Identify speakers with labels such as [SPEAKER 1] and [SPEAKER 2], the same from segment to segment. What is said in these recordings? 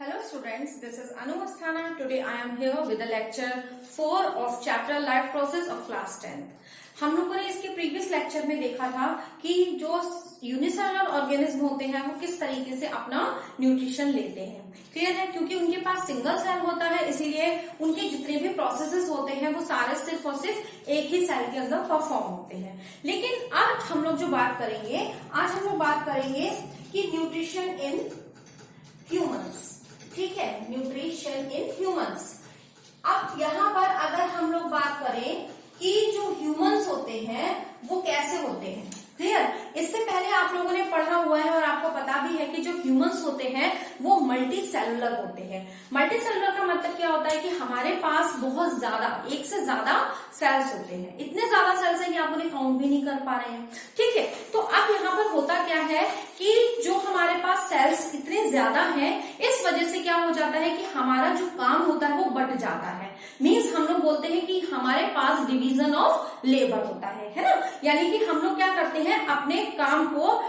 [SPEAKER 1] Hello students, this is Anu Asthana. Today I am here with the lecture 4 of chapter Life Process of class 10th. हम लोगों ने इसके previous lecture में देखा था कि जो यूनिसेलुलर ऑर्गेनिज्म होते हैं वो किस तरीके से अपना न्यूट्रिशन लेते हैं। क्लियर है? क्योंकि उनके पास सिंगल सेल होता है, इसीलिए उनके जितने भी प्रोसेसेस होते हैं वो सारे सिर्फ और सिर्फ एक ही सेल के अंदर परफॉर्म होते हैं। लेकिन आज हम लोग जो बात करेंगे, आज हम लोग बात करेंगे कि न्यूट्रिशन इन ह्यूमंस। ठीक है, न्यूट्रिशन इन ह्यूमंस। अब यहाँ पर अगर हम लोग बात करें कि जो ह्यूमंस होते हैं वो कैसे होते हैं, क्लियर? इससे पहले आप लोगों ने पढ़ा हुआ है और आपको पता भी है कि जो ह्यूमंस होते हैं वो मल्टी सेलुलर होते हैं। मल्टी सेलुलर का मतलब क्या होता है कि हमारे पास बहुत ज्यादा, एक से ज्यादा सेल्स होते हैं। इतने ज्यादा सेल्स हैं कि आप उन्हें काउंट भी नहीं कर पा रहे हैं। ठीक है, तो अब यहाँ पर होता क्या है कि जो हमारे पास सेल्स इतने ज्यादा हैं, इस वजह से क्या हो जाता है कि हमारा जो काम होता है वो बढ़ जाता है। मीन्स हम लोग बोलते हैं कि हमारे पास डिवीजन ऑफ लेबर होता है ना? यानी कि हम लोग क्या करते हैं, अपने काम को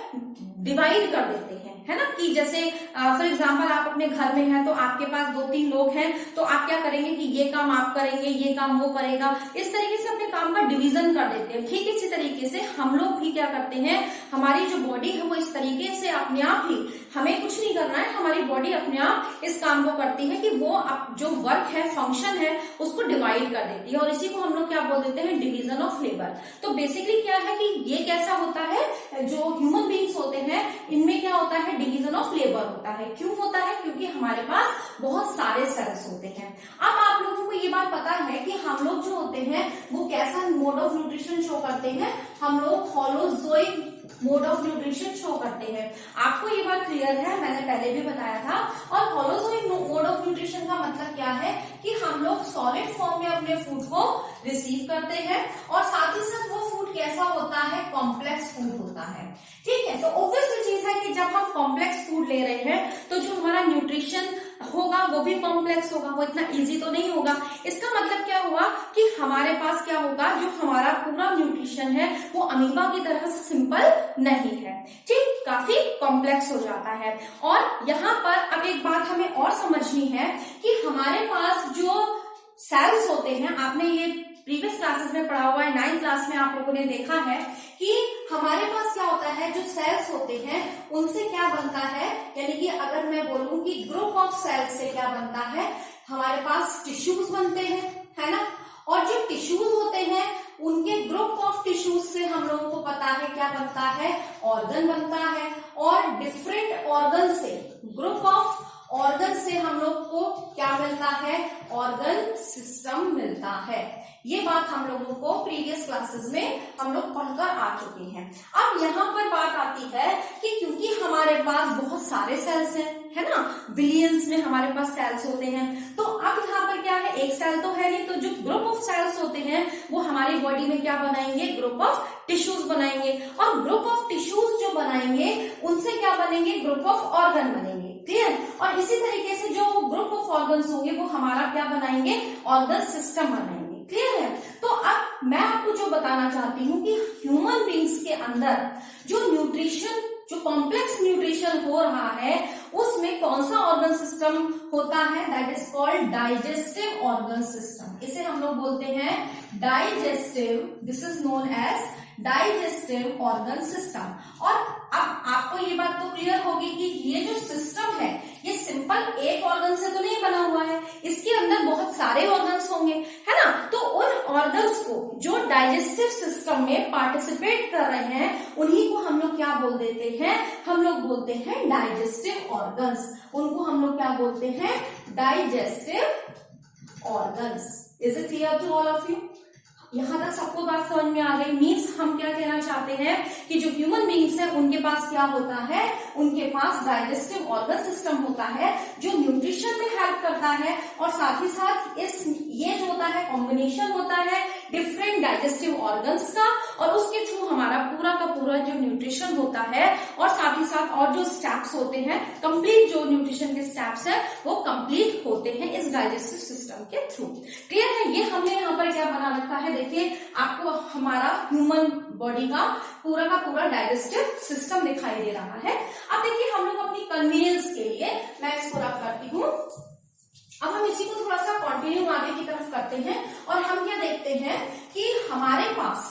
[SPEAKER 1] डिवाइड कर देते हैं, है ना? कि जैसे फॉर एग्जांपल आप अपने घर में हैं तो आपके पास 2-3 लोग हैं, तो आप क्या करेंगे कि ये काम आप करेंगे, ये काम वो करेगा, इस तरीके से अपने काम का डिवीजन कर देते हैं। ठीक इसी तरीके से हम लोग भी क्या करते हैं, हमारी जो बॉडी है वो इस तरीके से अपने आप ही, हमें कुछ नहीं करना है, हमारी बॉडी अपने आप इस काम को करती है कि वो जो वर्क है, फंक्शन है, उसको डिवाइड कर देती है और इसी को हम लोग क्या बोल देते हैं, डिवीजन ऑफ लेबर। तो बेसिकली क्या है कि ये कैसा होता है, जो ह्यूमन बींग्स होते हैं इनमें क्या होता है, डिवीजन ऑफ लेबर होता है। क्यों होता है? क्योंकि हमारे पास बहुत सारे सेल्स होते हैं। अब आप लोगों को ये बात पता है कि हम लोग जो होते हैं वो कैसा मोड ऑफ न्यूट्रिशन शो करते हैं, हम लोग holozoic mode of nutrition show करते हैं। आपको ये बात क्लियर है, मैंने पहले भी बताया था। और होलोजोइक मोड ऑफ न्यूट्रिशन का मतलब क्या है कि हम लोग सॉलिड फॉर्म में अपने फूड को रिसीव करते हैं और साथ ही साथ वो फूड कैसा होता है, कॉम्प्लेक्स फूड होता है। ठीक है, तो ऑब्वियसली चीज है कि जब हम कॉम्प्लेक्स फूड ले रहे हैं तो जो हमारा न्यूट्रिशन होगा वो भी कॉम्प्लेक्स होगा, वो इतना इजी तो नहीं होगा। इसका मतलब क्या हुआ कि हमारे पास क्या होगा, जो हमारा पूरा न्यूट्रिशन है वो अमीबा की तरह से सिंपल नहीं है। ठीक, काफी कॉम्प्लेक्स हो जाता है। और यहाँ पर अब एक बात हमें और समझनी है कि हमारे पास जो सेल्स होते हैं, आपने ये प्रीवियस क्लासेस में पढ़ा हुआ है, 9th क्लास में आप लोगों ने देखा है कि हमारे पास क्या होता है, जो सेल्स होते हैं उनसे क्या बनता है, यानी कि अगर मैं बोलूं कि ग्रुप ऑफ सेल्स से क्या बनता है, हमारे पास टिश्यूज बनते हैं, है ना? और जो टिश्यूज होते हैं उनके ग्रुप ऑफ टिश्यूज से हम लोगों को पता है क्या बनता है, ऑर्गन बनता है। और डिफरेंट ऑर्गन से, ग्रुप ऑफ ऑर्गन से हम लोग को क्या मिलता है, ऑर्गन सिस्टम मिलता है। ये बात हम लोगों को प्रीवियस क्लासेस में हम लोग पढ़कर आ चुके हैं। अब यहाँ पर बात आती है कि क्योंकि हमारे पास बहुत सारे सेल्स हैं, है ना, बिलियंस में हमारे पास सेल्स होते हैं, तो अब यहाँ पर क्या है, एक सेल तो है नहीं, तो जो ग्रुप ऑफ सेल्स होते हैं वो हमारी बॉडी में क्या बनाएंगे, ग्रुप ऑफ टिश्यूज बनाएंगे। और ग्रुप ऑफ टिश्यूज जो बनाएंगे उनसे क्या बनेंगे, ग्रुप ऑफ ऑर्गन बनेंगे। क्लियर? और इसी तरीके से जो ग्रुप ऑफ ऑर्गन्स होंगे वो हमारा क्या बनाएंगे, ऑर्गन सिस्टम बनाएंगे। क्लियर है? तो अब मैं आपको जो बताना चाहती हूँ कि ह्यूमन बींग्स के अंदर जो न्यूट्रिशन, जो कॉम्प्लेक्स न्यूट्रिशन हो रहा है उसमें कौन सा ऑर्गन सिस्टम होता है, that is called digestive organ system. इसे हम लोग बोलते हैं digestive, this is known as digestive organ system. और अब आपको ये बात तो क्लियर होगी कि ये जो सिस्टम है ये सिंपल एक ऑर्गन से तो नहीं बना हुआ है, इसके अंदर बहुत सारे ऑर्गन्स होंगे, है ना? तो उन ऑर्गन्स को जो डाइजेस्टिव सिस्टम में पार्टिसिपेट कर रहे हैं उन्हीं को हम लोग क्या बोल देते हैं, हम लोग बोलते हैं डाइजेस्टिव ऑर्गन्स। उनको हम लोग क्या बोलते हैं, digestive organs. Is it clear to all of you? यहां तक सबको बात समझ में आ गई? मीन्स हम क्या कहना चाहते हैं कि जो ह्यूमन बींग्स हैं उनके पास क्या होता है, उनके पास डाइजेस्टिव ऑर्गन सिस्टम होता है जो न्यूट्रिशन में हेल्प करता है और साथ ही साथ ये जो होता है कॉम्बिनेशन होता है डिफरेंट डाइजेस्टिव ऑर्गन्स का, और उसके थ्रू हमारा पूरा का पूरा जो न्यूट्रिशन होता है और साथ ही साथ और जो स्टेप्स होते हैं, कंप्लीट जो न्यूट्रिशन के स्टेप्स है वो कंप्लीट होते हैं इस डाइजेस्टिव सिस्टम के थ्रू। क्लियर है? ये हमने यहाँ पर क्या बना रखा है, देखिए आपको हमारा ह्यूमन बॉडी का पूरा डाइजेस्टिव सिस्टम दिखाई दे रहा है। अब देखिए हम लोग अपनी कन्वीनियंस के लिए मैं इसको रख करती हूँ अब हम इसी को थोड़ा सा कंटिन्यू आगे की तरफ करते हैं और हम क्या देखते हैं कि हमारे पास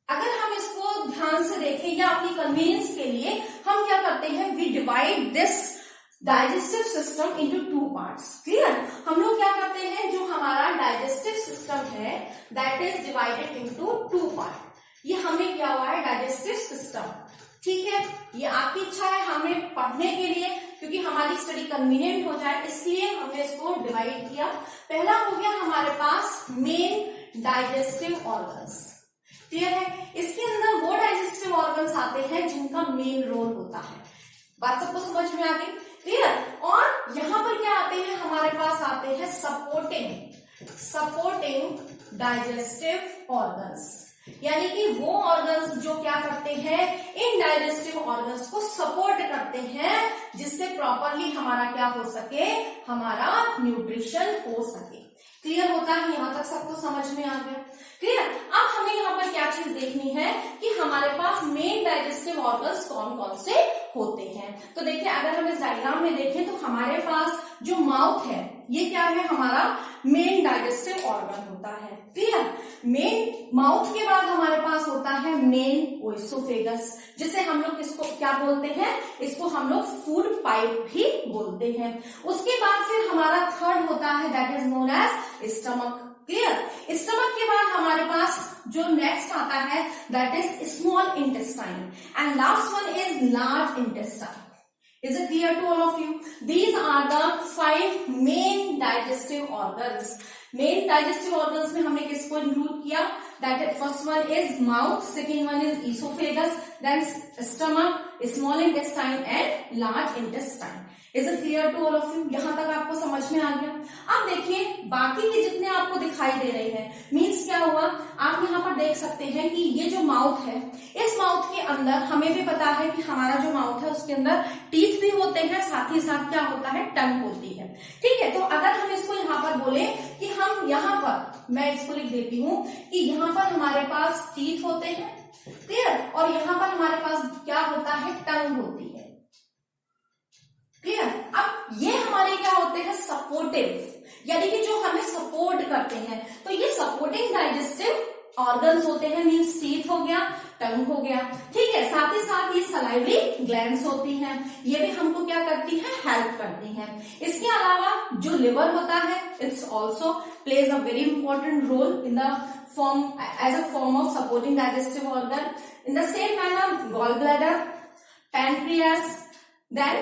[SPEAKER 1] अगर हम इसको ध्यान से देखें या अपनी कन्वीनियंस के लिए हम क्या करते हैं, we divide this digestive system into two parts. Clear? हम लोग क्या करते हैं, जो हमारा डाइजेस्टिव सिस्टम है that is divided into two part. ये हमें क्या हुआ है, डाइजेस्टिव सिस्टम। ठीक है, ये आपकी इच्छा है हमें पढ़ने के लिए, क्योंकि हमारी स्टडी कन्वीनियंट हो जाए, इसलिए हमने इसको डिवाइड किया। पहला हो गया हमारे पास मेन डाइजेस्टिव ऑर्गन्स। क्लियर है? इसके अंदर वो डाइजेस्टिव ऑर्गन्स आते हैं जिनका मेन रोल होता है। बात सबको समझ में आ गई? क्लियर? और यहां पर क्या आते हैं, हमारे पास आते हैं सपोर्टिंग डाइजेस्टिव ऑर्गन्स, यानी कि वो ऑर्गन्स जो क्या करते हैं, इन डाइजेस्टिव ऑर्गन्स को सपोर्ट करते हैं, जिससे प्रॉपरली हमारा क्या हो सके, हमारा न्यूट्रिशन हो सके। क्लियर होता है? यहां तक सबको समझ में आ गया? क्लियर? अब हमें यहाँ पर क्या चीज देखनी है कि हमारे पास मेन डाइजेस्टिव ऑर्गन्स कौन कौन से होते हैं। तो देखिए, अगर हम इस डायग्राम में देखें तो हमारे पास जो माउथ है ये क्या है, हमारा मेन डाइजेस्टिव ऑर्गन होता है। क्लियर? मेन माउथ के बाद हमारे पास होता है मेन ओएसोफेगस, जिसे हम लोग किसको क्या बोलते हैं, इसको हम लोग फूड पाइप भी बोलते हैं। उसके बाद फिर हमारा थर्ड होता है that is known as stomach. Clear? Stomach के बाद हमारे पास जो नेक्स्ट आता है that is small intestine and last one is large intestine. Is it clear to all of you? These are the 5 main digestive organs. Main digestive organs में हमने किसको इंक्लूड किया, that is first one is mouth, second one is esophagus, then stomach, small intestine and large intestine. Is it clear to all of you? यहाँ तक आपको समझ में आ गया? अब देखिए बाकी के जितने आपको दिखाई दे रहे हैं, मीन्स क्या हुआ, आप यहाँ पर देख सकते हैं कि ये जो माउथ है, इस माउथ के अंदर हमें भी पता है कि हमारा जो माउथ है उसके अंदर टीथ भी होते हैं, साथ ही साथ क्या होता है, टंग होती है। ठीक है, तो अगर हम इसको यहाँ पर बोले कि हम यहाँ पर, मैं इसको लिख देती हूँ कि यहाँ पर हमारे पास टीथ होते हैं, क्लियर, और यहाँ पर हमारे पास क्या होता है, टंग होती है। क्लियर? अब ये हमारे क्या होते हैं, सपोर्टिव, यानी कि जो हमें सपोर्ट करते हैं। तो ये सपोर्टिंग डाइजेस्टिव ऑर्गन्स होते हैं, मीन्स टीथ हो गया, टंग हो गया। ठीक है, साथ ही साथ ये सलाइवरी ग्लैंड्स होती हैं, ये भी हमको क्या करती है, हेल्प करती हैं। इसके अलावा जो लिवर होता है, it's also plays a very important role in the form as a form of supporting digestive organ. In the same manner, gallbladder, pancreas, then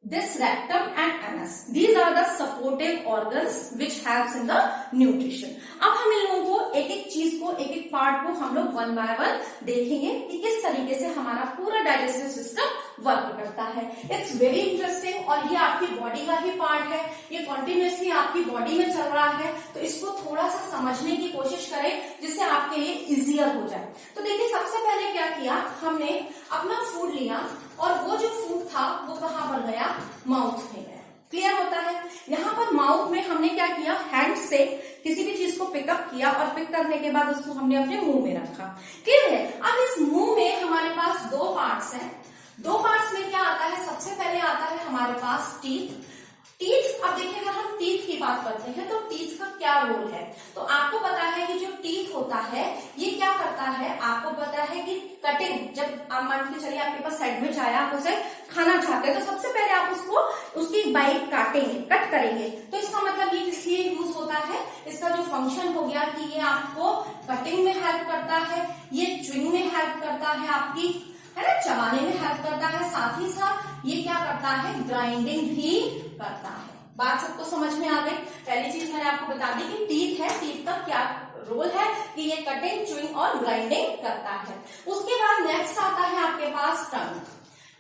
[SPEAKER 1] this rectum and anus. These are the supportive organs which helps in the nutrition. अब हम इन लोगों को एक एक चीज को, एक एक पार्ट को हम लोग वन बाय वन देखेंगे कि किस तरीके से हमारा पूरा डाइजेस्टिव सिस्टम वर्क करता है। इट्स वेरी इंटरेस्टिंग और ये आपकी बॉडी का ही पार्ट है, ये कंटिन्यूअसली आपकी बॉडी में चल रहा है, तो इसको थोड़ा सा समझने की कोशिश करें जिससे आपके लिए इजियर हो जाए। तो देखिए, सबसे पहले क्या किया, हमने अपना फूड लिया और वो जो फूड था वो कहां पर गया, माउथ में गया। क्लियर होता है? यहाँ पर माउथ में हमने क्या किया, हैंड से किसी भी चीज को पिकअप किया और पिक करने के बाद उसको हमने अपने मुंह में रखा। क्लियर है? अब इस मुंह में हमारे पास दो पार्ट्स हैं। दो पार्ट्स में क्या आता है, सबसे पहले आता है हमारे पास टीथ। अब देखिए, अगर हम टीथ की बात करते हैं तो टीथ का क्या रोल है, तो आपको पता है कि जो टीथ होता है ये क्या करता है, आपको पता है कि कटिंग, जब आप मान के चलिए आपके पास सैंडविच आया, आप उसे खाना चाहते हैं, तो सबसे पहले आप उसको, उसकी बाइट काटेंगे, कट करेंगे। तो इसका मतलब ये किस लिए यूज होता है, इसका जो फंक्शन हो गया कि ये आपको कटिंग में हेल्प करता है, ये च्युइंग में हेल्प करता है, आपकी है ना, चबाने में हेल्प करता है, साथ ही साथ ये क्या करता है, ग्राइंडिंग भी करता है। बात सबको समझ में आ गई? पहली चीज मैंने आपको बता दी कि टीथ है, टीथ का क्या रोल है कि ये कटिंग, च्युइंग और ग्राइंडिंग करता है। उसके बाद नेक्स्ट आता है आपके पास टंग।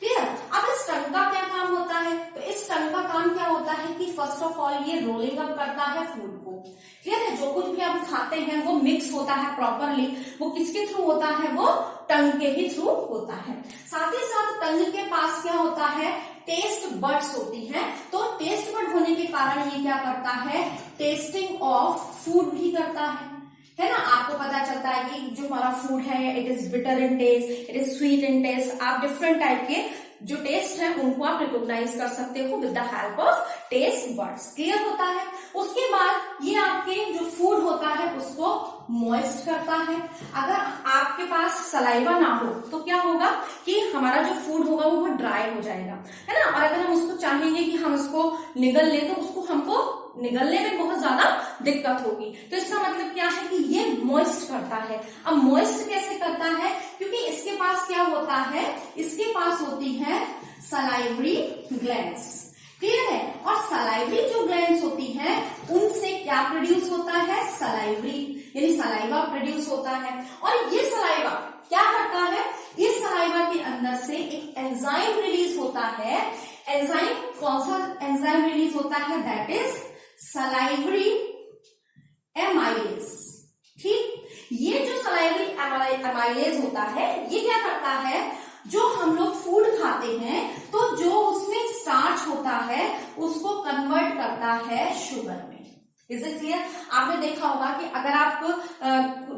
[SPEAKER 1] क्लियर? अब इस टंग का क्या काम होता है, तो इस टंग का काम क्या होता है कि फर्स्ट ऑफ ऑल ये रोलिंग अप करता है फूड को। क्लियर है? जो कुछ भी हम खाते हैं वो मिक्स होता है प्रॉपरली, वो किसके थ्रू होता है, वो टंग के ही थ्रू होता है। साथ ही साथ टंग के पास क्या होता है, टेस्ट बड्स होती हैं, तो टेस्ट बड होने के कारण ये क्या करता है, टेस्टिंग ऑफ फूड भी करता है ना। आपको पता चलता है कि जो हमारा फूड है, it is bitter in taste, it is sweet in taste, आप डिफरेंट टाइप के जो टेस्ट है उनको आप रिकॉग्नाइज कर सकते हो with the help of taste buds. Clear होता है। उसके बाद ये आपके जो फूड होता है उसको मॉइस्ट करता है। अगर आपके पास सलाइवा ना हो तो क्या होगा कि हमारा जो फूड होगा वो ड्राई हो जाएगा, है ना। और अगर हम उसको चाहेंगे कि हम उसको निगल ले तो उसको हमको निगलने में बहुत ज्यादा दिक्कत होगी। तो इसका मतलब क्या है कि ये मॉइस्ट करता है। अब मॉइस्ट कैसे करता है, क्योंकि इसके पास क्या होता है, इसके पास होती है सलाइवरी ग्लैंड्स। क्लियर है। और सलाइवरी जो ग्लैंड्स होती है उनसे क्या प्रोड्यूस होता है, सलाइवरी यानी सलाइवा प्रोड्यूस होता है। और ये सलाइवा क्या करता है, इस सलाइवा के अंदर से एक एंजाइम रिलीज होता है। एंजाइम कौन सा एंजाइम रिलीज होता है, दैट इज सलाइवरी एमाइलेज। ठीक, ये जो सलाइवरी एमाइलेज होता है ये क्या करता है, जो हम लोग फूड खाते हैं तो जो उसमें स्टार्च होता है उसको कन्वर्ट करता है शुगर में। Is it clear. आपने देखा होगा कि अगर आप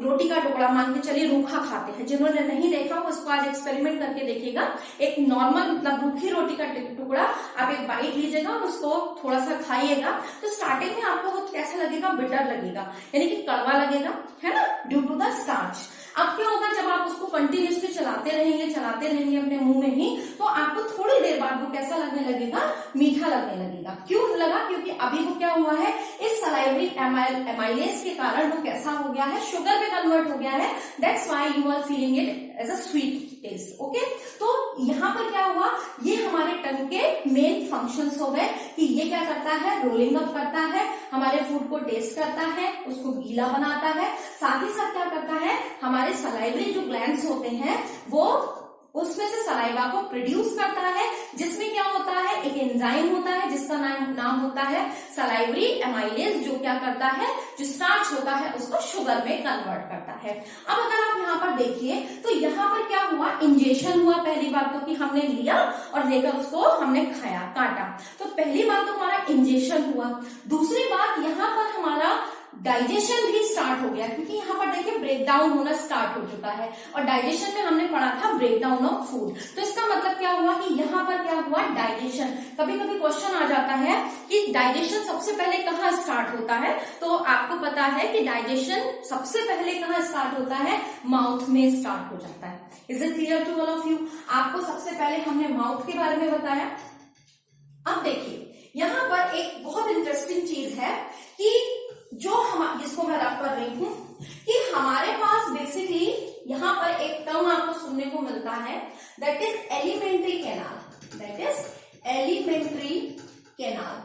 [SPEAKER 1] रोटी का टुकड़ा मान के चलिए रूखा खाते हैं, जिन्होंने नहीं देखा वो उसको आज एक्सपेरिमेंट करके देखिएगा। एक नॉर्मल मतलब रूखी रोटी का टुकड़ा आप एक बाइट लीजिएगा और उसको थोड़ा सा खाइएगा तो स्टार्टिंग में आपको वो कैसा लगेगा, बिटर लगेगा यानी कि कड़वा लगेगा, है ना, ड्यू टू द स्टार्च। अब क्या होगा, जब आप उसको कंटिन्यूसली चलाते रहेंगे अपने मुंह में ही, तो आपको थोड़ी देर बाद वो कैसा लगने लगेगा, मीठा लगने लगेगा। क्यों लगा, क्योंकि अभी वो क्या हुआ है, इस सलाइवरी एमाइलेज के कारण वो कैसा हो गया है, शुगर में कन्वर्ट हो गया है। That's why you are feeling it as a sweet taste. Okay, तो यहाँ पर क्या हुआ, ये हमारे टंग के मेन फंक्शंस हो गए कि ये क्या करता है, रोलिंग अप करता है, हमारे फूड को टेस्ट करता है, उसको गीला बनाता है, साथ ही साथ क्या करता है, हमारे सलाइवरी जो ग्लैंड्स होते हैं वो उसमें से सलाइवा को प्रोड्यूस करता है, जिसमें क्या होता है, एक एंजाइम होता है जिसका नाम होता है सलाइवरी एमाइलेज, जो क्या करता है, जो स्टार्च होता है उसको शुगर में कन्वर्ट करता है। अब अगर आप यहाँ पर देखिए तो यहाँ पर क्या हुआ, इंजेक्शन हुआ। पहली बात तो कि हमने लिया और लेकर उसको हमने खाया, काटा, तो पहली बात तो हमारा इंजेक्शन हुआ। दूसरी बात यहाँ पर हमारा डाइजेशन भी स्टार्ट हो गया, क्योंकि यहाँ पर देखिए ब्रेकडाउन होना स्टार्ट हो चुका है और डाइजेशन में हमने पढ़ा था ब्रेकडाउन ऑफ फूड। तो इसका मतलब क्या हुआ कि यहाँ पर क्या हुआ, डाइजेशन। कभी कभी क्वेश्चन आ जाता है कि डाइजेशन सबसे पहले कहाँ स्टार्ट होता है, तो आपको पता है कि डाइजेशन सबसे पहले कहाँ स्टार्ट होता है, माउथ में स्टार्ट हो जाता है। Is it clear to all of you. आपको सबसे पहले हमने माउथ के बारे में बताया। अब देखिए यहाँ पर एक बहुत इंटरेस्टिंग चीज है कि जो हम जिसको मैं रब कर रही हूं कि हमारे पास बेसिकली यहाँ पर एक टर्म आपको सुनने को मिलता है, that is alimentary canal. That is alimentary canal.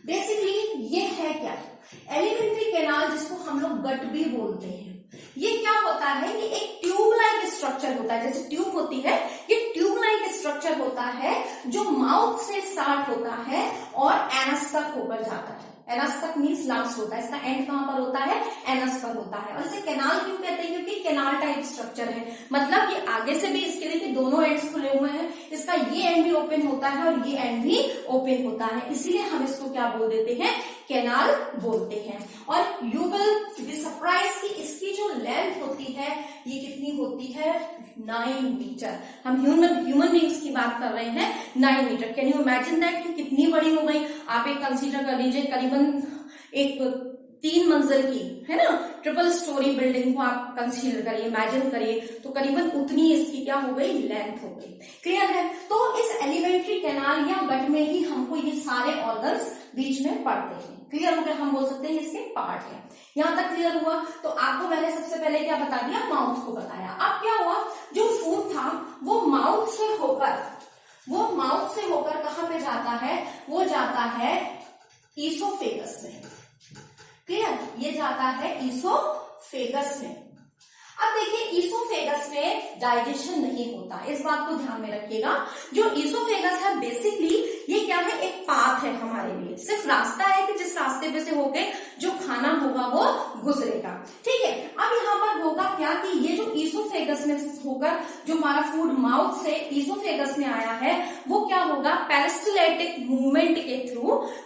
[SPEAKER 1] Basically ये है क्या, एलिमेंट्री कैनाल जिसको हम लोग गट भी बोलते हैं। ये क्या होता है, ये एक ट्यूब लाइक स्ट्रक्चर होता है, जैसे ट्यूब होती है, ये ट्यूब लाइक स्ट्रक्चर होता है जो माउथ से स्टार्ट होता है और एनस तक होकर जाता है। एनस तक मीन्स लास्ट होता है, इसका एंड कहां पर होता है, एनस पर होता है। और इसे कैनाल क्यों कहते हैं, क्योंकि कैनाल टाइप स्ट्रक्चर है, मतलब ये आगे से भी इसके देखिए दोनों एंड्स खुले हुए हैं, इसका ये एंड भी ओपन होता है और ये एंड भी ओपन होता है, इसीलिए हम इसको क्या बोल देते हैं, कैनाल बोलते हैं। और यू विल बी सरप्राइज कि इसकी जो लेंथ होती है ये कितनी होती है, 9 मीटर। हम ह्यूमन बींग्स की बात कर रहे हैं, 9 metre. Can you imagine that कि कितनी बड़ी हो गई। आप एक कंसीडर कर लीजिए, करीबन एक 3 मंजिल की, है ना, ट्रिपल स्टोरी बिल्डिंग को आप कंसीडर करिए, इमेजिन करिए, तो करीबन उतनी इसकी क्या हो गई, लेंथ हो गई। क्लियर है। तो इस एलिमेंट्री कैनाल या गट में ही हमको ये सारे ऑर्गन्स बीच में पड़ते हैं। क्लियर हो गया, हम बोल सकते हैं इसके पार्ट है। यहां तक क्लियर हुआ। तो आपको मैंने सबसे पहले क्या बता दिया, माउथ को बताया। अब क्या हुआ, जो फूड था वो माउथ से होकर कहां पे जाता है, वो जाता है ईसोफेगस में। क्लियर, ये जाता है ईसोफेगस में। अब देखिए ईसोफेगस में डाइजेशन नहीं होता, इस बात को ध्यान में रखिएगा। जो ईसोफेगस है बेसिकली ये क्या है, एक पाथ है हमारे लिए, सिर्फ रास्ता है कि जिस रास्ते पे से होके जो खाना होगा वो गुजरेगा। ठीक है, अब यहाँ पर होगा क्या कि ये जो ईसोफेगस में होकर जो हमारा फूड माउथ से ईसोफेगस में आया है वो क्या होगा, पेरिस्टैल्टिक मूवमेंट के थ्रू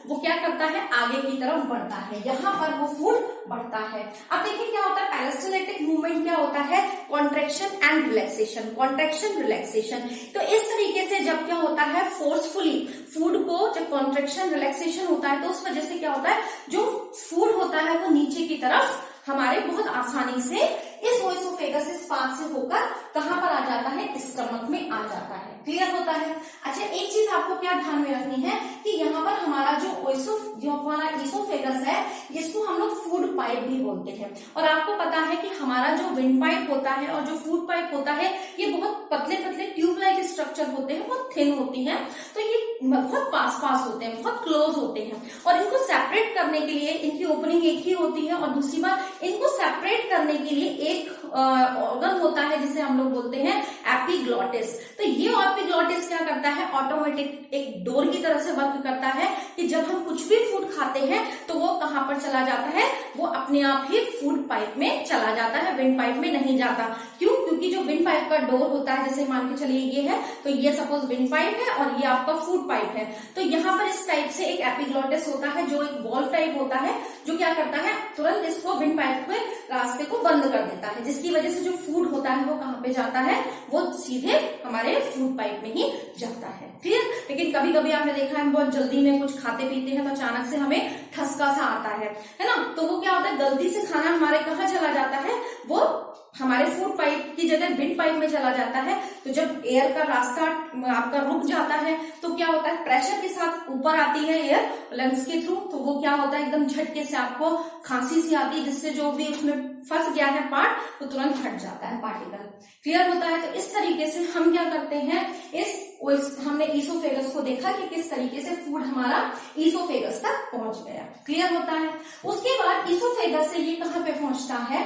[SPEAKER 1] वो क्या करता है, आगे की तरफ बढ़ता है, यहाँ पर वो फूड बढ़ता है। अब देखिए क्या होता है, पेरिस्टैल्टिक मूवमेंट क्या होता है, contraction and relaxation, contraction relaxation. तो इस तरीके से जब क्या होता है, फोर्सफुली फूड को जब कॉन्ट्रैक्शन रिलैक्सेशन होता है तो उस वजह से क्या होता है, जो फूड होता है वो नीचे की तरफ हमारे बहुत आसानी से इस ओएसोफेगस इस पार्ट से होकर कहां पर आ जाता है, स्टमक में आ जाता है। क्लियर होता है। अच्छा, एक चीज आपको क्या ध्यान में रखनी है कि यहाँ पर हमारा जो हमारा ईसोफेगस है इसको हम लोग फूड पाइप भी बोलते हैं। और आपको पता है कि हमारा जो विंड पाइप होता है और जो फूड पाइप होता है ये बहुत पतले पतले ट्यूब लाइक स्ट्रक्चर होते हैं, बहुत थिन होती हैं, तो ये बहुत पास पास होते हैं, बहुत क्लोज होते हैं। और इनको सेपरेट करने के लिए इनकी ओपनिंग एक ही होती है और दूसरी बात इनको सेपरेट करने के लिए एक ऑर्गन होता है जिसे हम लोग बोलते हैं एपिग्लॉटिस। तो ये एपिग्लॉटिस क्या करता है, ऑटोमेटिक एक डोर की तरह से वर्क करता है कि जब हम कुछ भी फूड खाते हैं तो वो कहां पर चला जाता है, वो अपने आप ही फूड पाइप में चला जाता है, विंड पाइप में नहीं जाता। क्यों? क्योंकि जो विंड पाइप का डोर होता है, जैसे मान के चलिए ये है, तो ये सपोज विंड पाइप है और ये आपका फूड पाइप है, तो यहाँ पर इस टाइप से एक एपिग्लॉटिस होता है जो एक वॉल्व टाइप होता है, जो क्या करता है, तुरंत इसको विंड पाइप के रास्ते को बंद कर देता है, जिसकी वजह से जो फूड होता है वो कहाँ पे जाता है, वो सीधे हमारे फूड पाइप में ही जाता है। क्लियर? लेकिन कभी कभी आपने देखा है हम बहुत जल्दी में कुछ खाते पीते हैं तो अचानक से हमें ठसका सा आता है ना, तो वो क्या होता है, गलती से खाना हमारे कहाँ चला जाता है, वो हमारे फूड पाइप की जगह विंड पाइप में चला जाता है। तो जब एयर का रास्ता आपका रुक जाता है तो क्या होता है, प्रेशर के साथ ऊपर आती है एयर लंग्स के थ्रू, तो वो क्या होता है, एकदम झटके से आपको खांसी सी आती है, जिससे जो भी उसमें फंस गया है पार्ट वो तुरंत हट जाता है, पार्टिकल। क्लियर होता है। तो इस तरीके से हम क्या करते हैं, हमने ईसोफेगस को देखा कि किस तरीके से फूड हमारा ईसोफेगस तक पहुंच गया। क्लियर होता है। उसके बाद ईसोफेगस से ये कहां पे पहुंचता है,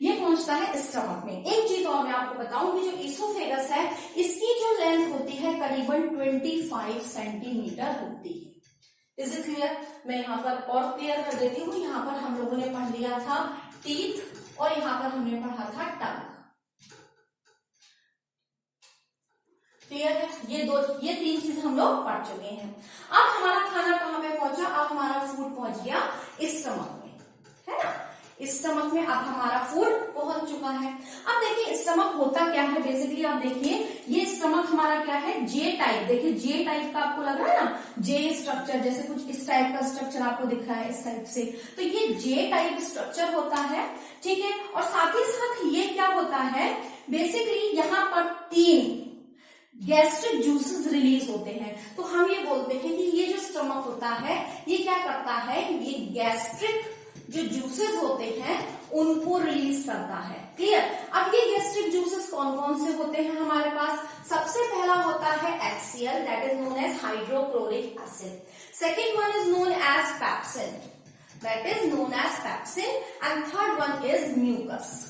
[SPEAKER 1] ये पहुंचता है स्टमक में। एक चीज और मैं आपको बताऊं कि जो ईसोफेगस है इसकी जो लेंथ होती है करीबन 25 सेंटीमीटर होती है। Is it clear? मैं यहाँ पर और क्लियर कर देती हूँ। यहाँ पर हम लोगों ने पढ़ लिया था टीथ और यहाँ पर हमने पढ़ा था टंग। क्लियर है? ये तीन चीज हम लोग पढ़ चुके हैं। अब हमारा खाना कहाँ पे पहुंचा, अब हमारा फूड पहुंच गया स्टमक में, है ना। स्टमक में अब हमारा फूड पहुंच चुका है। अब देखिए स्टमक होता क्या है, बेसिकली आप देखिए ये स्टमक हमारा क्या है, जे टाइप। देखिए जे टाइप का आपको लग रहा है ना, जे स्ट्रक्चर, जैसे कुछ इस टाइप का स्ट्रक्चर आपको दिख रहा है इस टाइप से, तो ये जे टाइप स्ट्रक्चर होता है। ठीक है, और साथ ही साथ ये क्या होता है, बेसिकली यहाँ पर 3 गैस्ट्रिक जूसेस रिलीज होते हैं। तो हम ये बोलते हैं कि ये जो स्टमक होता है ये क्या करता है, ये गैस्ट्रिक जो जूसेस होते हैं उनको रिलीज करता है। क्लियर? अब ये गैस्ट्रिक जूसेस कौन कौन से होते हैं हमारे पास, सबसे पहला होता है HCl, that is known as hydrochloric acid. Second one is known as pepsin, that is known as pepsin, and third one is mucus.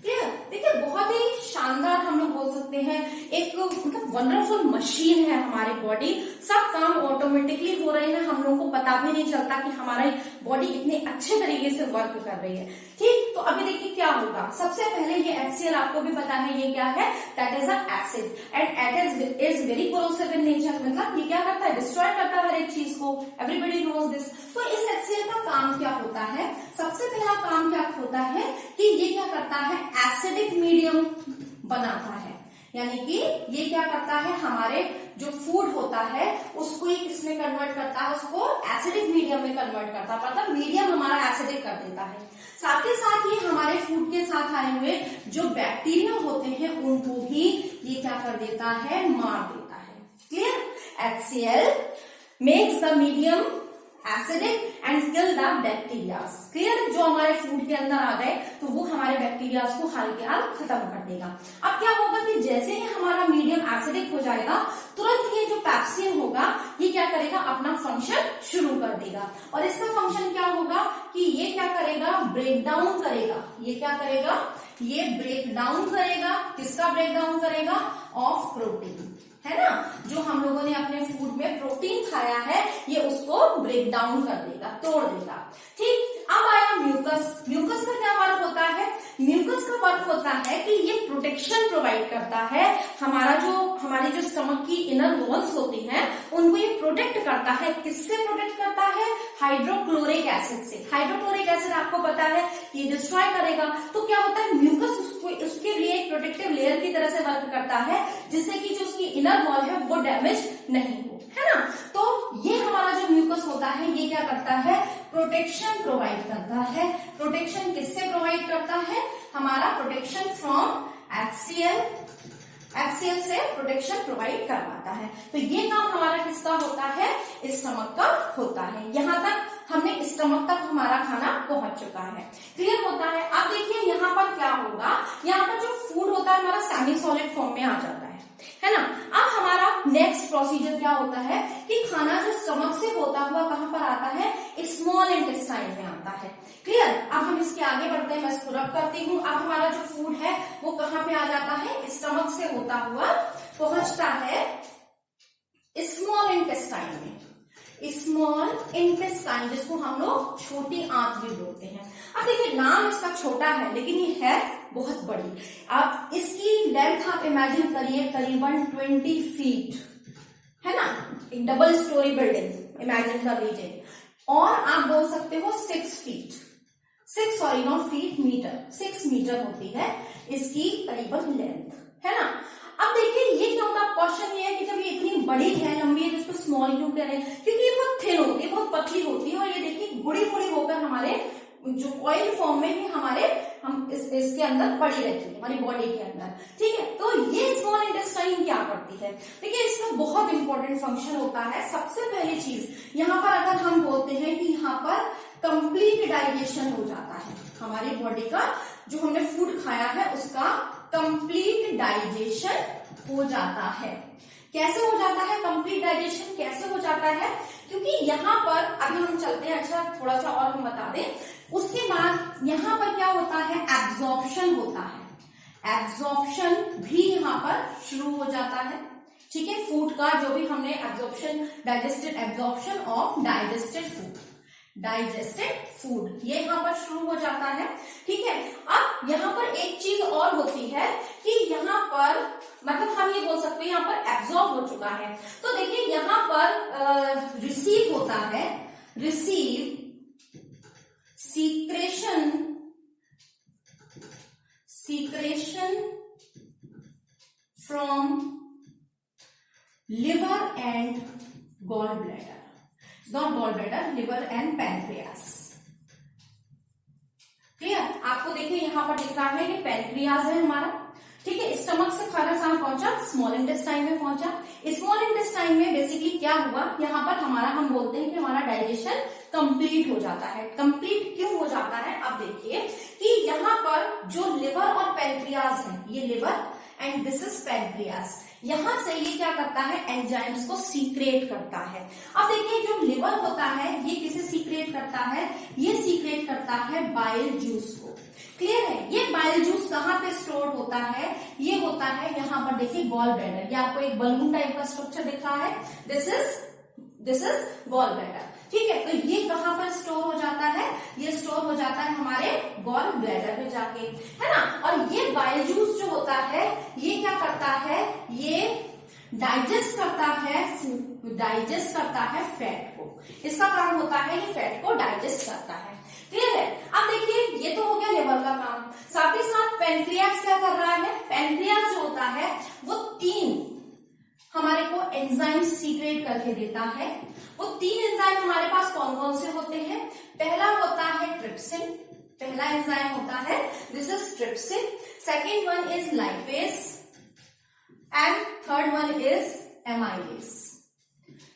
[SPEAKER 1] Clear? देखिए बहुत ही शानदार हम लोग बोल सकते हैं, एक मतलब वंडरफुल मशीन है हमारी बॉडी। सब काम ऑटोमेटिकली हो रहे हैं, हम लोगों को पता भी नहीं चलता कि हमारी बॉडी इतने अच्छे तरीके से वर्क कर रही है। ठीक, तो अभी देखिए क्या होगा। सबसे पहले ये HCl आपको भी पता है ये क्या है, that is a acid and it is very corrosive in nature. मतलब ये क्या करता है, डिस्ट्रॉय करता है हर एक चीज को। Everybody knows this. तो इस HCl का काम क्या होता है, सबसे पहला काम क्या होता है कि ये क्या करता है, एसिडिक मीडियम बनाता है। यानी कि ये क्या करता है, हमारे जो फूड होता है उसको ये किसमें कन्वर्ट करता है, उसको एसिडिक मीडियम में कन्वर्ट करता है। मतलब मीडियम हमारा एसिडिक कर देता है। साथ ही साथ ये हमारे फूड के साथ आए हुए जो बैक्टीरिया होते हैं उनको भी ये क्या कर देता है, मार देता है। Clear? HCl makes the medium acidic and kill the bacterias. Clear? जो हमारे फूड के अंदर आ गए तो वो हमारे बैक्टीरियाज को हाल के हाल खत्म कर देगा। अब क्या होगा कि जैसे ही हमारा मीडियम एसिडिक हो जाएगा तुरंत ये जो पेप्सिन होगा ये क्या करेगा, अपना फंक्शन शुरू कर देगा। और इसका फंक्शन क्या होगा कि ये क्या करेगा, ब्रेक डाउन करेगा। ये क्या करेगा, ये ब्रेक डाउन करेगा। किसका ब्रेक डाउन करेगा, ऑफ प्रोटीन। है ना, जो हम लोगों ने अपने फूड में प्रोटीन खाया है ये उसको ब्रेक डाउन कर देगा, तोड़ देगा। ठीक, अब आया म्यूकस। म्यूकस का क्या वर्क होता है? म्यूकस का वर्क होता है कि ये प्रोटेक्शन प्रोवाइड करता है, हमारी जो स्टमक की इनर वॉल्स होती हैं उनको ये प्रोटेक्ट करता है। किससे प्रोटेक्ट करता है? हाइड्रोक्लोरिक एसिड से। हाइड्रोक्लोरिक एसिड आपको पता है ये डिस्ट्रॉय करेगा, तो क्या होता है म्यूकस उसके लिए एक प्रोटेक्टिव लेयर की तरह से वर्क करता है, जिससे कि जो उसकी इनर वॉल है वो डैमेज नहीं हो, है ना। तो ये हमारा जो म्यूकस होता है ये क्या करता है? प्रोटेक्शन प्रोवाइड करता है। प्रोटेक्शन किससे प्रोवाइड करता है? हमारा प्रोटेक्शन फ्रॉम HCl से प्रोटेक्शन प्रोवाइड करवाता है। तो ये काम हमारा किसका होता है? स्टमक का होता है। यहाँ तक हमने स्टमक तक हमारा खाना पहुंच चुका है, क्लियर होता है। अब देखिए यहाँ पर क्या होगा, यहाँ पर जो फूड होता है हमारा सेमी सॉलिड फॉर्म में आ जाता है ना। अब हमारा नेक्स्ट प्रोसीजर क्या होता है कि खाना जो स्टमक से होता हुआ कहां पर आता है? स्मॉल इंटेस्टाइन में आता है, क्लियर। अब हम इसके आगे बढ़ते हैं, मैं इसको रब करती हूँ। अब हमारा जो फूड है वो कहां पे आ जाता है? स्टमक से होता हुआ पहुंचता है स्मॉल इंटेस्टाइन में। स्मॉल इंटेस्टाइन जिसको हम लोग छोटी आंत भी बोलते हैं। अब देखिए नाम इसका छोटा है लेकिन ये है बहुत बड़ी। आप इसकी लेंथ आप इमेजिन करिए करीबन 20 फीट, है ना, एक डबल स्टोरी बिल्डिंग इमेजिन कर लीजिए। और आप बोल सकते हो 6 फीट, 6 मीटर होती है इसकी करीबन लेंथ, है ना। अब देखिए ये क्या होता है, क्वेश्चन ये है कि जब ये इतनी बड़ी है, लंबी है, तो इसको स्मॉल क्यों कह रहे हैं? क्योंकि ये बहुत थिन होती है, बहुत पतली होती है, और ये देखिए गुड़ी गुड़ी होकर हमारे जो ऑयल फॉर्म में भी हम इसके अंदर पड़ी रहती है हमारी बॉडी के अंदर, ठीक है। तो ये स्मॉल इंटेस्टाइन क्या करती है? देखिए इसका बहुत इंपॉर्टेंट फंक्शन होता है। सबसे पहली चीज यहाँ पर अगर हम बोलते हैं कि यहाँ पर कंप्लीट डाइजेशन हो जाता है, हमारी बॉडी का जो हमने फूड खाया है उसका कंप्लीट डाइजेशन हो जाता है। कैसे हो जाता है कंप्लीट डाइजेशन? कैसे हो जाता है? क्योंकि यहाँ पर अभी हम चलते हैं, अच्छा थोड़ा सा और हम बता दें। उसके बाद यहाँ पर क्या होता है? एब्जॉर्प्शन होता है। एब्जॉर्प्शन भी यहाँ पर शुरू हो जाता है, ठीक है। फूड का जो भी हमने एब्जॉर्प्शन ऑफ डाइजेस्टेड फूड ये यहाँ पर शुरू हो जाता है, ठीक है। अब यहाँ पर एक चीज और होती है कि यहाँ पर मतलब हम ये बोल सकते हैं यहाँ पर एब्जॉर्ब हो चुका है। तो देखिए यहाँ पर रिसीव होता है, secretion from liver and gall bladder, not gall bladder, liver and pancreas, clear. आपको देखिए यहाँ पर दिख रहा है कि पैनक्रियास है हमारा, ठीक है। स्टमक से खाना कहां पहुंचा? स्मॉल इंटेस्टाइन में पहुंचा। स्मॉल इंटेस्टाइन में बेसिकली क्या हुआ, यहाँ पर हमारा हम बोलते हैं कि हमारा डाइजेशन कंप्लीट हो जाता है। कंप्लीट क्यों हो जाता है? अब देखिए कि यहाँ पर जो लिवर और पैनक्रियास है, ये liver and this is pancreas, यहां से ये क्या करता है? एंजाइम्स को सीक्रेट करता है। अब देखिए जो लिवर होता है ये किसे सीक्रेट करता है? ये सीक्रेट करता है बाइल जूस को, क्लियर है। ये बाइल जूस कहाँ पे स्टोर होता है? ये होता है यहाँ पर देखिए गॉल ब्लैडर, ये आपको एक बलून टाइप का स्ट्रक्चर दिख रहा है, दिस इज गॉल ब्लैडर, ठीक है। तो ये कहाँ पर स्टोर हो जाता है? ये स्टोर हो जाता है हमारे गॉल ब्लैडर में जाके, है ना। और ये बाइल जूस जो होता है ये क्या करता है? ये डाइजेस्ट करता है फैट को, इसका काम होता है ये फैट को डाइजेस्ट करता है, क्लियर है। अब देखिए ये तो हो गया लिवर का काम, साथ ही साथ पैनक्रियास क्या कर रहा है? पैनक्रियास जो होता है वो 3 हमारे को एंजाइम सीक्रेट करके देता है। वो 3 एंजाइम हमारे पास कौन कौन से होते हैं? पहला होता है ट्रिप्सिन, पहला एंजाइम होता है this is trypsin, second one is lipase and third one is amylase,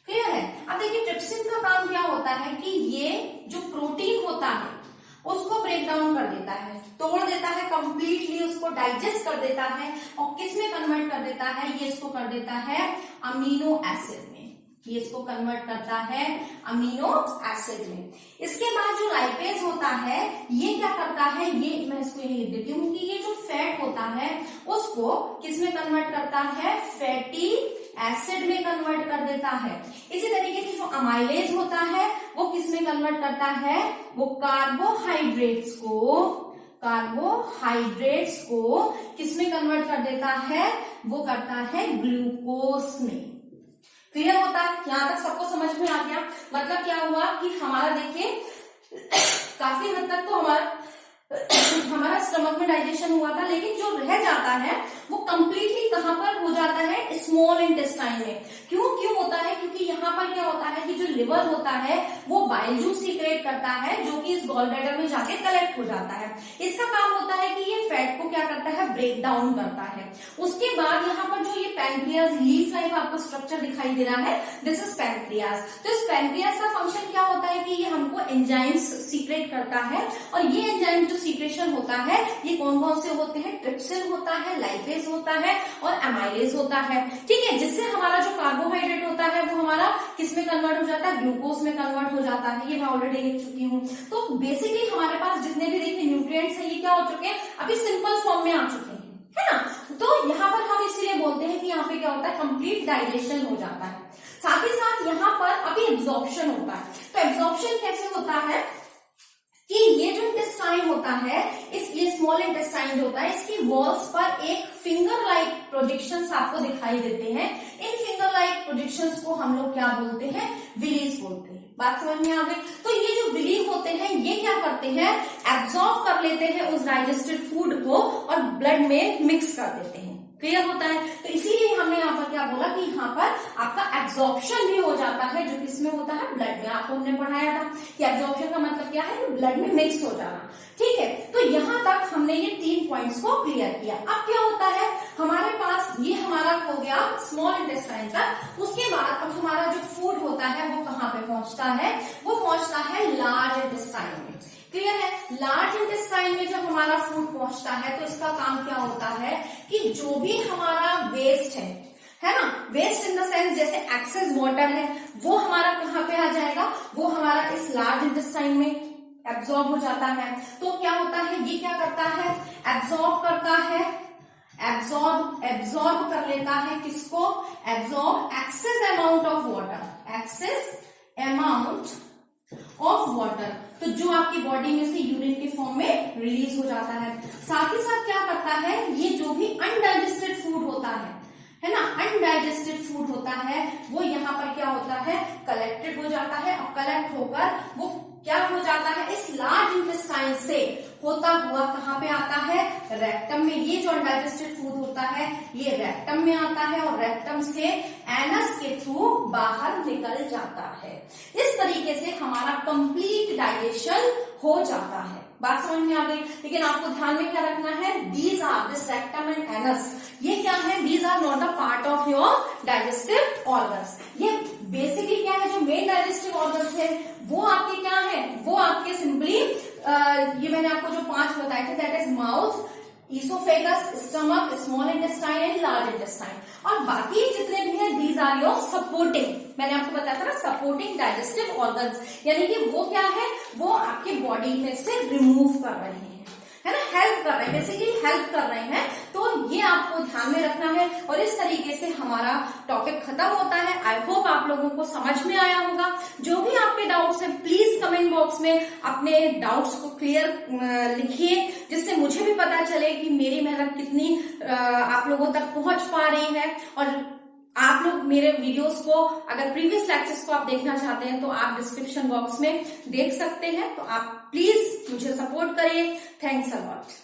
[SPEAKER 1] clear है। अब देखिए ट्रिप्सिन का काम क्या होता है कि ये जो प्रोटीन होता है उसको ब्रेक डाउन कर देता है, तोड़ देता है कंप्लीटली, उसको डाइजेस्ट कर देता है और किस में कन्वर्ट कर देता है? ये इसको कर देता है अमीनो एसिड में, ये इसको कन्वर्ट करता है अमीनो एसिड में। इसके बाद जो लाइपेज होता है ये क्या करता है? ये मैं इसको यही लिख देती हूँ कि ये जो फैट होता है उसको किस में कन्वर्ट करता है? फैटी एसिड में कन्वर्ट कर देता है। इसी तरीके से जो अमाइलेज होता है वो किस में कन्वर्ट करता है, वो कार्बोहाइड्रेट्स को किस में कन्वर्ट कर देता है, वो करता है ग्लूकोज में। क्लियर होता है? यहां तक सबको समझ में आ गया? मतलब क्या हुआ कि हमारा देखिए काफी हद तक तो हमारा स्टमक में डाइजेशन हुआ था, लेकिन जो रह जाता है वो कंप्लीटली कहां पर हो जाता है, स्मॉल इंटेस्टाइन में। क्यों होता है? क्योंकि यहाँ पर क्या होता है कि जो लिवर होता है वो बाइल जूस सीक्रेट करता है, जो कि इस गॉल ब्लैडर में जाके कलेक्ट हो जाता है। इसका काम होता है कि ये फैट को क्या करता है, ब्रेक डाउन करता है। उसके बाद यहाँ पर जो ये पैंक्रियाज लीफ लाइक आपको स्ट्रक्चर दिखाई दे रहा है, दिस इज पैंक्रियाज। तो इस पैंक्रियाज का फंक्शन क्या होता है कि ये हमको एंजाइम्स सीक्रेट करता है, और ये एंजाइम जो सीक्रेशन होता है ये कौन कौन से होते हैं, ट्रिप्सिन होता है, लाइपेज होता है और एमाइलेज होता है। ठीक है, जिससे हमारा जो कार्बोहाइड्रेट होता है वो हमारा किस में कन्वर्ट हो जाता है, ग्लूकोज में कन्वर्ट हो जाता है। ये मैं ऑलरेडी लिख चुकी हूँ। तो बेसिकली हमारे पास जितने भी देखिए न्यूट्रिएंट्स है ये क्या हो चुके हैं, अभी सिंपल फॉर्म में आ चुके हैं, है ना। तो यहाँ पर हम इसीलिए बोलते हैं कि यहाँ पे क्या होता है, कंप्लीट डाइजेशन हो जाता है। साथ ही साथ यहाँ पर अभी एब्जॉर्प्शन होता है। तो एब्जॉर्प्शन कैसे होता है कि ये जो इंटेस्टाइन होता है, ये स्मॉल इंटेस्टाइन जो होता है, इसकी वॉल्स पर एक फिंगर लाइक प्रोजेक्शंस आपको दिखाई देते हैं। इन फिंगर लाइक प्रोजेक्शंस को हम लोग क्या बोलते हैं, विलीज बोलते हैं। बात समझ में आ गई? तो ये जो विली होते हैं ये क्या करते हैं, एब्जॉर्ब कर लेते हैं उस डाइजेस्टेड फूड को और ब्लड में मिक्स कर देते हैं। क्लियर होता है? तो इसीलिए हमने यहाँ पर क्या बोला कि यहाँ पर आपका एब्जॉर्प्शन भी हो जाता है, जो किसमें होता है, ब्लड में। आपको हमने पढ़ाया था कि एब्जॉर्प्शन का मतलब क्या है, ब्लड में मिक्स हो जाना। ठीक है, तो यहाँ तक हमने ये 3 पॉइंट्स को क्लियर किया। अब क्या होता है, हमारे पास ये हमारा हो गया स्मॉल इंटेस्टाइन तक। उसके बाद अब हमारा जो फूड होता है वो कहाँ पे पहुंचता है, वो पहुंचता है लार्ज इंटेस्टाइन में। क्लियर है? लार्ज इंटेस्टाइन में जब हमारा फूड पहुंचता है तो इसका काम क्या होता है कि जो भी हमारा वेस्ट है ना, वेस्ट इन द सेंस जैसे एक्सेस वाटर है, वो हमारा कहाँ पे आ जाएगा, वो हमारा इस लार्ज इंटेस्टाइन में एब्जॉर्ब हो जाता है। तो क्या होता है, ये क्या करता है, एब्जॉर्ब करता है, एब्जॉर्ब कर लेता है किसको, absorb excess amount of water, excess amount of water. तो जो आपकी बॉडी में से यूरिन के फॉर्म में रिलीज हो जाता है। साथ ही साथ क्या करता है, ये जो भी अनडाइजेस्टेड फूड होता है ना, अनडाइजेस्टेड फूड होता है, वो यहाँ पर क्या होता है, कलेक्टेड हो जाता है, और कलेक्ट होकर वो क्या हो जाता है, इस लार्ज इंटेस्टाइन से होता हुआ कहाँ पे आता है, रेक्टम में। ये जो अनडाइजेस्टेड फूड होता है ये रेक्टम में आता है, और रेक्टम से एनस के थ्रू बाहर निकल जाता है। इस तरीके से हमारा कंप्लीट डाइजेशन हो जाता है। बात समझ में आ गई? लेकिन आपको ध्यान में क्या रखना है, these are this rectum and anus, ये क्या है, these are not a part of your digestive organs. ये बेसिकली क्या है, जो मेन डाइजेस्टिव ऑर्गन्स है वो आपके क्या है, वो आपके सिंपली ये मैंने आपको जो 5 बताए थे, that is mouth, oesophagus, stomach, small intestine and large intestine. और बाकी जितने भी हैं दीज आर योर सपोर्टिंग, मैंने आपको बताया था ना, सपोर्टिंग डाइजेस्टिव ऑर्गन्स, यानी कि वो क्या है, वो आपके बॉडी में से रिमूव कर रहे हैं, है ना, हेल्प कर रहे हैं, बेसिकली हेल्प कर रहे हैं। तो ये आपको ध्यान में रखना है, और इस तरीके से हमारा टॉपिक खत्म होता है। आई होप आप लोगों को समझ में आया होगा। जो भी आपके डाउट्स हैं प्लीज कमेंट बॉक्स में अपने डाउट्स को क्लियर लिखिए, जिससे मुझे भी पता चले कि मेरी मेहनत कितनी आप लोगों तक पहुंच पा रही है। और आप लोग मेरे वीडियोस को, अगर प्रीवियस लेक्चर्स को आप देखना चाहते हैं तो आप डिस्क्रिप्शन बॉक्स में देख सकते हैं। तो आप प्लीज मुझे सपोर्ट करिए। Thanks a lot.